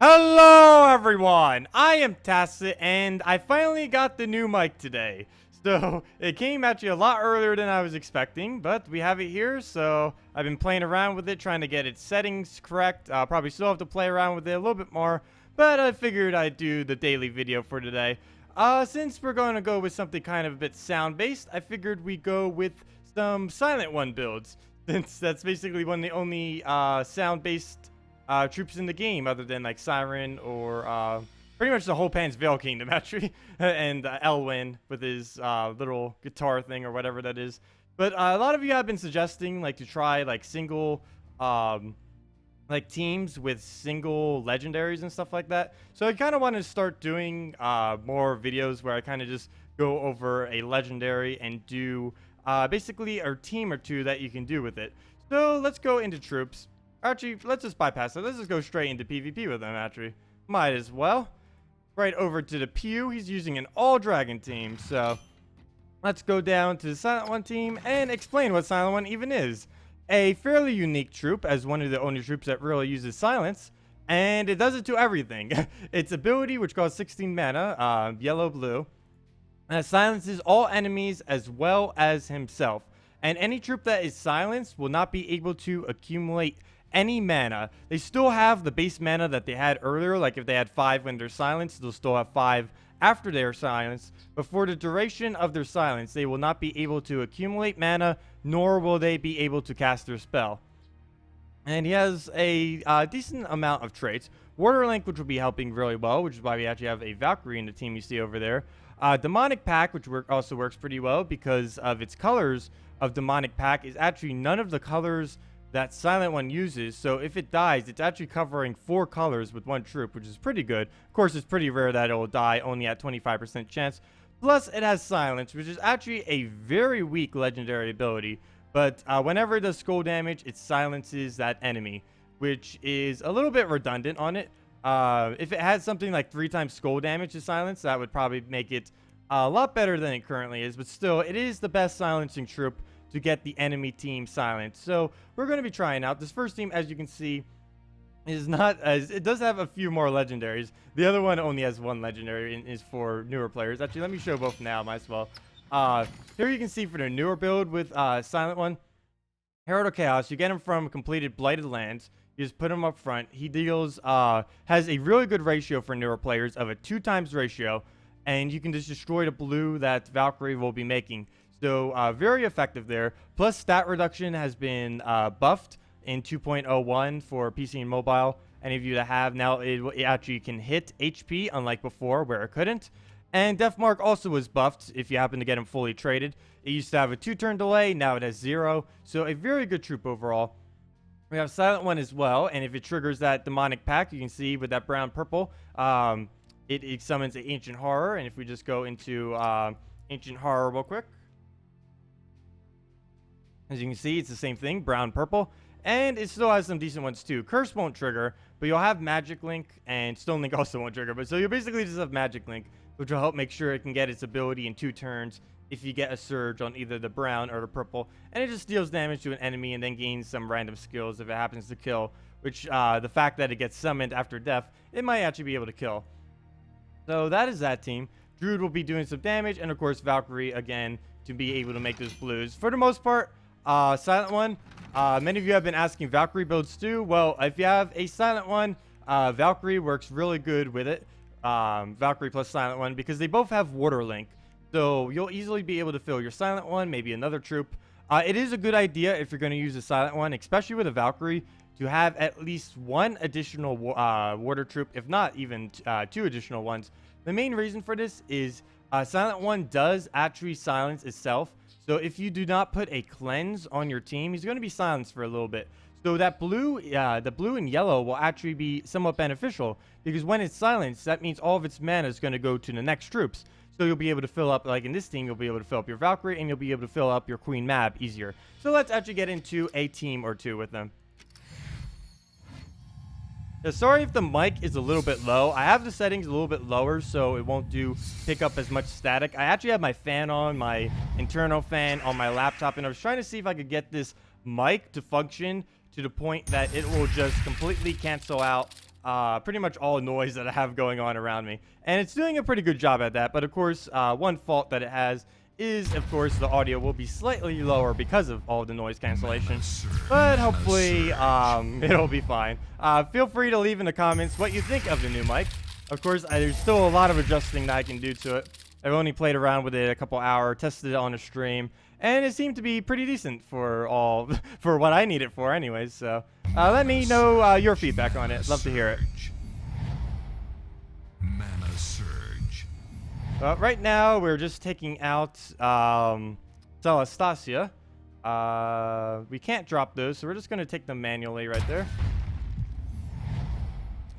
Hello everyone, I am Tacet and I finally got the new mic today. So it came actually a lot earlier than I was expecting, but we have it here. So I've been playing around with it, trying to get its settings correct. I'll probably still have to play around with it a little bit more, but I figured I'd do the daily video for today. Since we're going to go with something kind of a bit sound based, I figured we go with some Silent One builds, since that's basically one of the only sound based troops in the game, other than like Siren or pretty much the whole Pan's Veil Kingdom actually, and Elwyn with his little guitar thing or whatever that is. But a lot of you have been suggesting like to try like single like teams with single legendaries and stuff like that. So I kind of want to start doing more videos where I kind of just go over a legendary and do basically a team or two that you can do with it. So let's go into troops. Actually, let's just bypass it. Let's just go straight into PvP with them, actually. Might as well. Right over to the Pew. He's using an all-dragon team. So, let's go down to the Silent One team and explain what Silent One even is. A fairly unique troop, as one of the only troops that really uses silence. And it does it to everything. Its ability, which costs 16 mana, yellow-blue, silences all enemies as well as himself. And any troop that is silenced will not be able to accumulate any mana. They still have the base mana that they had earlier. Like if they had 5 when they're silenced, they'll still have 5 after they are silenced. But for the duration of their silence, they will not be able to accumulate mana, nor will they be able to cast their spell. And he has a decent amount of traits. Water Link, which will be helping really well, which is why we actually have a Valkyrie in the team you see over there. Demonic Pack, which also works pretty well because of its colors of Demonic Pack, is actually none of the colors that Silent One uses. So if it dies, it's actually covering 4 colors with one troop, which is pretty good. Of course, it's pretty rare that it will die, only at 25% chance. Plus, it has silence, which is actually a very weak legendary ability. But whenever it does skull damage, it silences that enemy, which is a little bit redundant on it. If it had something like 3 times skull damage to silence, that would probably make it a lot better than it currently is. But still, it is the best silencing troop to get the enemy team silent. So we're going to be trying out this first team. As you can see, is not as it does have a few more legendaries. The other one only has 1 legendary and is for newer players. Actually, let me show both now, might as well. Here you can see for the newer build with Silent One, Herald of Chaos. You get him from completed Blighted Lands. You just put him up front. He deals has a really good ratio for newer players of a 2 times ratio, and you can just destroy the blue that Valkyrie will be making. So very effective there. Plus stat reduction has been buffed in 2.01 for PC and mobile. Any of you that have now, it actually can hit HP, unlike before where it couldn't. And Death Mark also was buffed if you happen to get him fully traded. It used to have a 2-turn delay, now it has 0. So a very good troop overall. We have Silent One as well, and if it triggers that Demonic Pack, you can see with that brown purple, it summons the Ancient Horror. And if we just go into Ancient Horror real quick, as you can see, it's the same thing, brown, purple. And it still has some decent ones too. Curse won't trigger, but you'll have Magic Link, and Stone Link also won't trigger. But so you'll basically just have Magic Link, which will help make sure it can get its ability in 2 turns if you get a surge on either the brown or the purple. And it just deals damage to an enemy and then gains some random skills if it happens to kill. Which, the fact that it gets summoned after death, it might actually be able to kill. So that is that team. Druid will be doing some damage, and of course Valkyrie, again, to be able to make those blues. For the most part, Silent One, many of you have been asking Valkyrie builds too. Well, if you have a Silent One, Valkyrie works really good with it. Valkyrie plus Silent One, because they both have Water Link. So you'll easily be able to fill your Silent One, maybe another troop. It is a good idea if you're going to use a Silent One, especially with a Valkyrie, to have at least 1 additional water troop, if not even 2 additional ones. The main reason for this is Silent One does actually silence itself. So if you do not put a cleanse on your team, he's going to be silenced for a little bit. So that blue, the blue and yellow will actually be somewhat beneficial, because when it's silenced, that means all of its mana is going to go to the next troops. So you'll be able to fill up, like in this team, you'll be able to fill up your Valkyrie, and you'll be able to fill up your Queen Mab easier. So let's actually get into a team or two with them. Sorry if the mic is a little bit low. I have the settings a little bit lower so it won't pick up as much static. I actually have my fan on, my internal fan on my laptop, and I was trying to see if I could get this mic to function to the point that it will just completely cancel out pretty much all noise that I have going on around me. And it's doing a pretty good job at that. But of course, one fault that it has is, of course, the audio will be slightly lower because of all the noise cancellation. But hopefully, it'll be fine. Feel free to leave in the comments what you think of the new mic. Of course, there's still a lot of adjusting that I can do to it. I've only played around with it a couple hours, tested it on a stream, and it seemed to be pretty decent for for what I need it for anyways. So let me know your feedback on it. I'd love to hear it. Mana surge. Right now, we're just taking out Celestacia. We can't drop those, so we're just going to take them manually right there.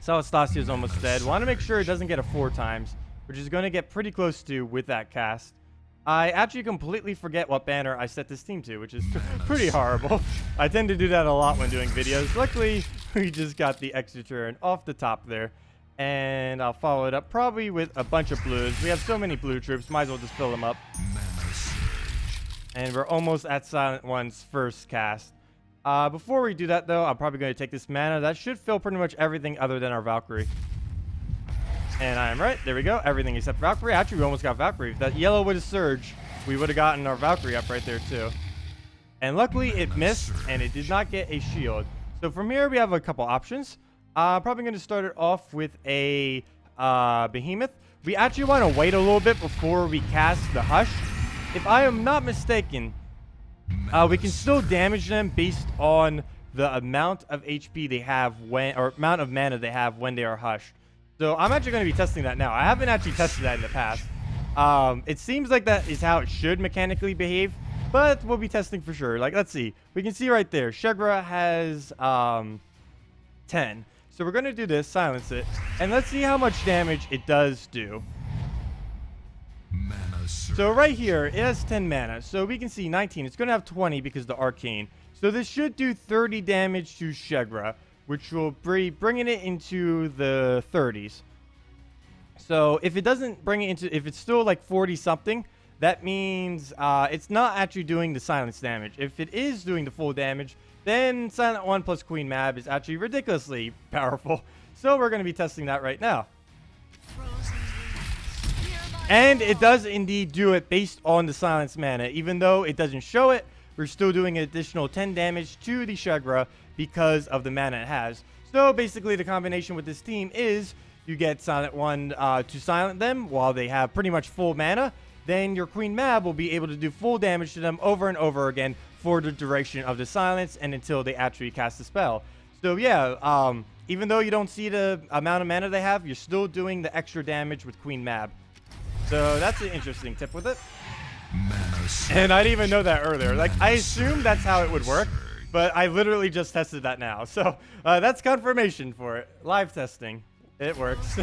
Celestacia is almost dead. Want to make sure it doesn't get a 4 times, which is going to get pretty close to with that cast. I actually completely forget what banner I set this team to, which is pretty horrible. I tend to do that a lot when doing videos. Luckily, we just got the extra turn off the top there. And I'll follow it up probably with a bunch of blues. We have so many blue troops, might as well just fill them up. And we're almost at Silent One's first cast. Before we do that, though, I'm probably going to take this mana. That should fill pretty much everything other than our Valkyrie. And I am right. There we go. Everything except Valkyrie. Actually, we almost got Valkyrie. If that yellow would have surged, we would have gotten our Valkyrie up right there, too. And luckily, it missed, and it did not get a shield. So from here, we have a couple options. Probably going to start it off with a Behemoth. We actually want to wait a little bit before we cast the Hush. If I am not mistaken, we can still damage them based on the amount of HP they have when, or amount of mana they have when they are hushed. So I'm actually going to be testing that now. I haven't actually tested that in the past. It seems like that is how it should mechanically behave, but we'll be testing for sure. Like, let's see. We can see right there, Shegra has 10. So we're going to do this, silence it, and let's see how much damage it does do. So right here, it has 10 mana. So we can see 19. It's going to have 20 because of the Arcane. So this should do 30 damage to Shegra, which will be bringing it into the 30s. So if it doesn't bring it into, if it's still like 40 something, that means it's not actually doing the silence damage. If it is doing the full damage, then Silent One plus Queen Mab is actually ridiculously powerful. So we're going to be testing that right now. And it does indeed do it based on the silence mana. Even though it doesn't show it, we're still doing an additional 10 damage to the Shegra because of the mana it has. So basically the combination with this team is you get Silent One to silent them while they have pretty much full mana. Then your Queen Mab will be able to do full damage to them over and over again for the duration of the silence and until they actually cast the spell. So yeah, even though you don't see the amount of mana they have, you're still doing the extra damage with Queen Mab. So that's an interesting tip with it. And I didn't even know that earlier. Like, I assumed that's how it would work, but I literally just tested that now. So that's confirmation for it. Live testing. It works.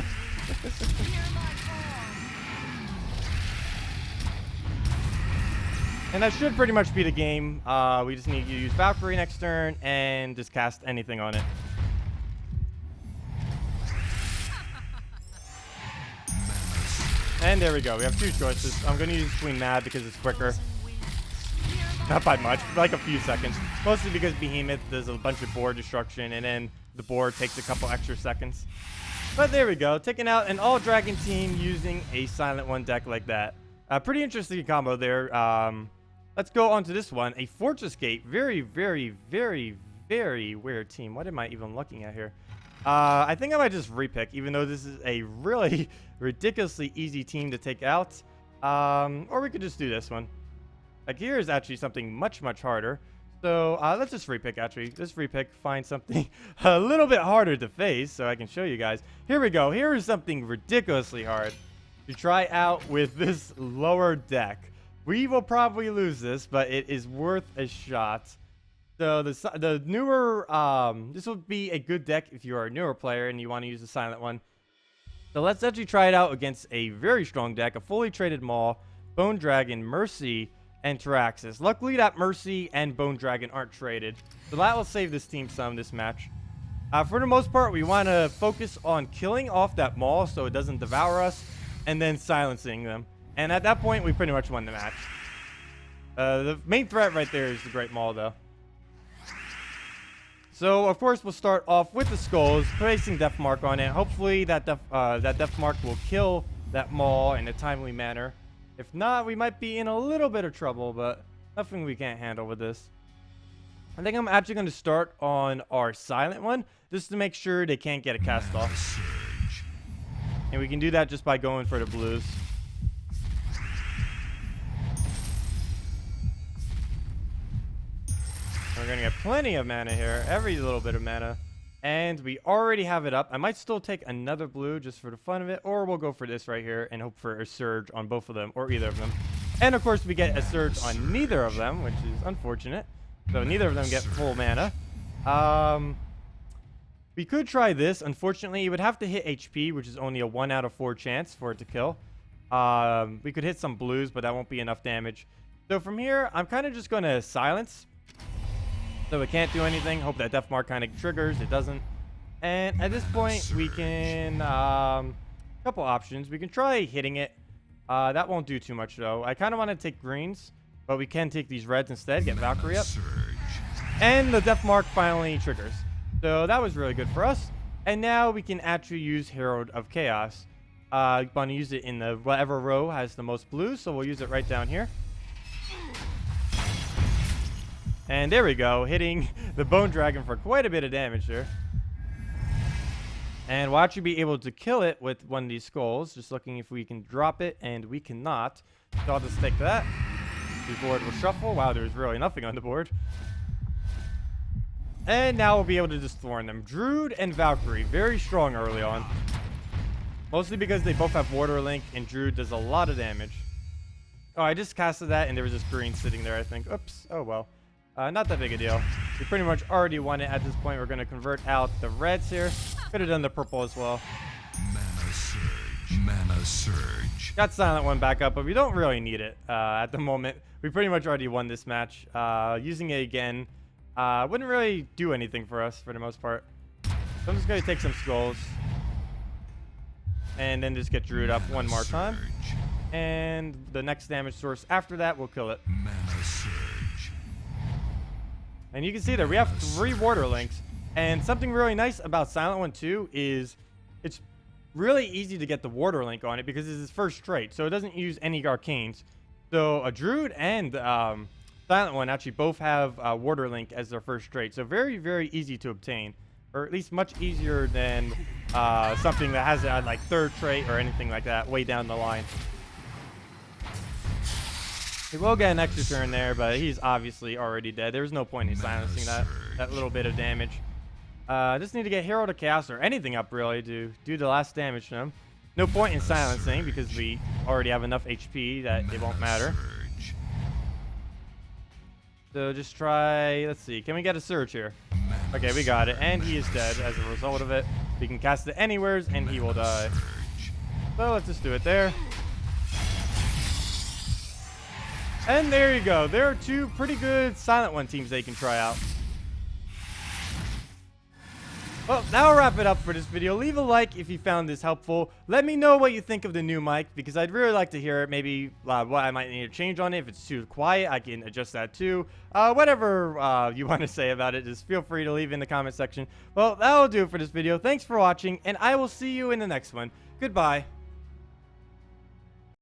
And that should pretty much be the game. We just need to use Valkyrie next turn and just cast anything on it. And there we go. We have 2 choices. I'm going to use Queen Mab because it's quicker. Not by much, like a few seconds. Mostly because Behemoth does a bunch of board destruction, and then the board takes a couple extra seconds. But there we go. Taking out an all-dragon team using a Silent One deck like that. Pretty interesting combo there. Let's go on to this one. A Fortress Gate. Very, very, very, very weird team. What am I even looking at here? I think I might just repick, even though this is a really ridiculously easy team to take out. Or we could just do this one. Like, here is actually something much, much harder. So, let's just repick, actually. Let's repick, find something a little bit harder to face so I can show you guys. Here we go. Here is something ridiculously hard to try out with this lower deck. We will probably lose this, but it is worth a shot. So the newer, this will be a good deck if you are a newer player and you want to use the Silent One. So let's actually try it out against a very strong deck, a fully traded Maul, Bone Dragon, Mercy, and Taraxis. Luckily that Mercy and Bone Dragon aren't traded, so that will save this team some this match. For the most part, we want to focus on killing off that Maul so it doesn't devour us, and then silencing them. And at that point, we pretty much won the match. The main threat right there is the Great Maul, though. So of course we'll start off with the skulls, placing death mark on it. Hopefully that death mark will kill that maul in a timely manner. If not, we might be in a little bit of trouble, but nothing we can't handle with this. I think I'm actually going to start on our silent one, just to make sure they can't get a cast off. Surge. And we can do that just by going for the blues. We're going to get plenty of mana here, every little bit of mana. And we already have it up. I might still take another blue just for the fun of it, or we'll go for this right here and hope for a surge on both of them, or either of them. And of course we get a surge on neither of them, which is unfortunate. So neither of them get full mana. We could try this. Unfortunately, it would have to hit HP, which is only a 1 out of 4 chance for it to kill. We could hit some blues, but that won't be enough damage. So from here, I'm kind of just going to silence. So it can't do anything. Hope that death mark kind of triggers. It doesn't. And at this point, we can... couple options. We can try hitting it. That won't do too much, though. I kind of want to take greens, but we can take these reds instead. Get Valkyrie up. And the death mark finally triggers. So that was really good for us. And now we can actually use Herald of Chaos. I'm going to use it in the whatever row has the most blues. So we'll use it right down here. And there we go, hitting the Bone Dragon for quite a bit of damage there. And we'll actually be able to kill it with one of these skulls. Just looking if we can drop it, and we cannot. So I'll just take that. The board will shuffle. Wow, there's really nothing on the board. And now we'll be able to just thorn them. Druid and Valkyrie, very strong early on. Mostly because they both have Water Link, and Druid does a lot of damage. Oh, I just casted that, and there was this green sitting there, I think. Oops. Oh, well. Not that big a deal. We pretty much already won it at this point. We're going to convert out the reds here. Could have done the purple as well. Mana surge. Mana surge. Got Silent One back up, but we don't really need it at the moment. We pretty much already won this match. Using it again wouldn't really do anything for us for the most part. So I'm just going to take some skulls. And then just get Druid up one more time. And the next damage source after that will kill it. Mana surge. And you can see there we have 3 Water Links. And something really nice about Silent One 2 is it's really easy to get the Water Link on it because it's his first trait. So it doesn't use any Arcanes. So a Druid and Silent One actually both have Water Link as their first trait. So very, very easy to obtain. Or at least much easier than something that has a like 3rd trait or anything like that way down the line. He will get an extra turn there, but he's obviously already dead. There's no point in silencing that little bit of damage. Just need to get Herald of Chaos or anything up, really, to do the last damage to him. No point in silencing because we already have enough HP that it won't matter. So just try... Let's see. Can we get a Surge here? Okay, we got it. And he is dead as a result of it. We can cast it anywheres, and he will die. So let's just do it there. And there you go. There are 2 pretty good Silent One teams they can try out. Well, that'll wrap it up for this video. Leave a like if you found this helpful. Let me know what you think of the new mic, because I'd really like to hear it. Maybe what I might need to change on it. If it's too quiet, I can adjust that too. Whatever you want to say about it, just feel free to leave in the comment section. Well, that'll do it for this video. Thanks for watching, and I will see you in the next one. Goodbye.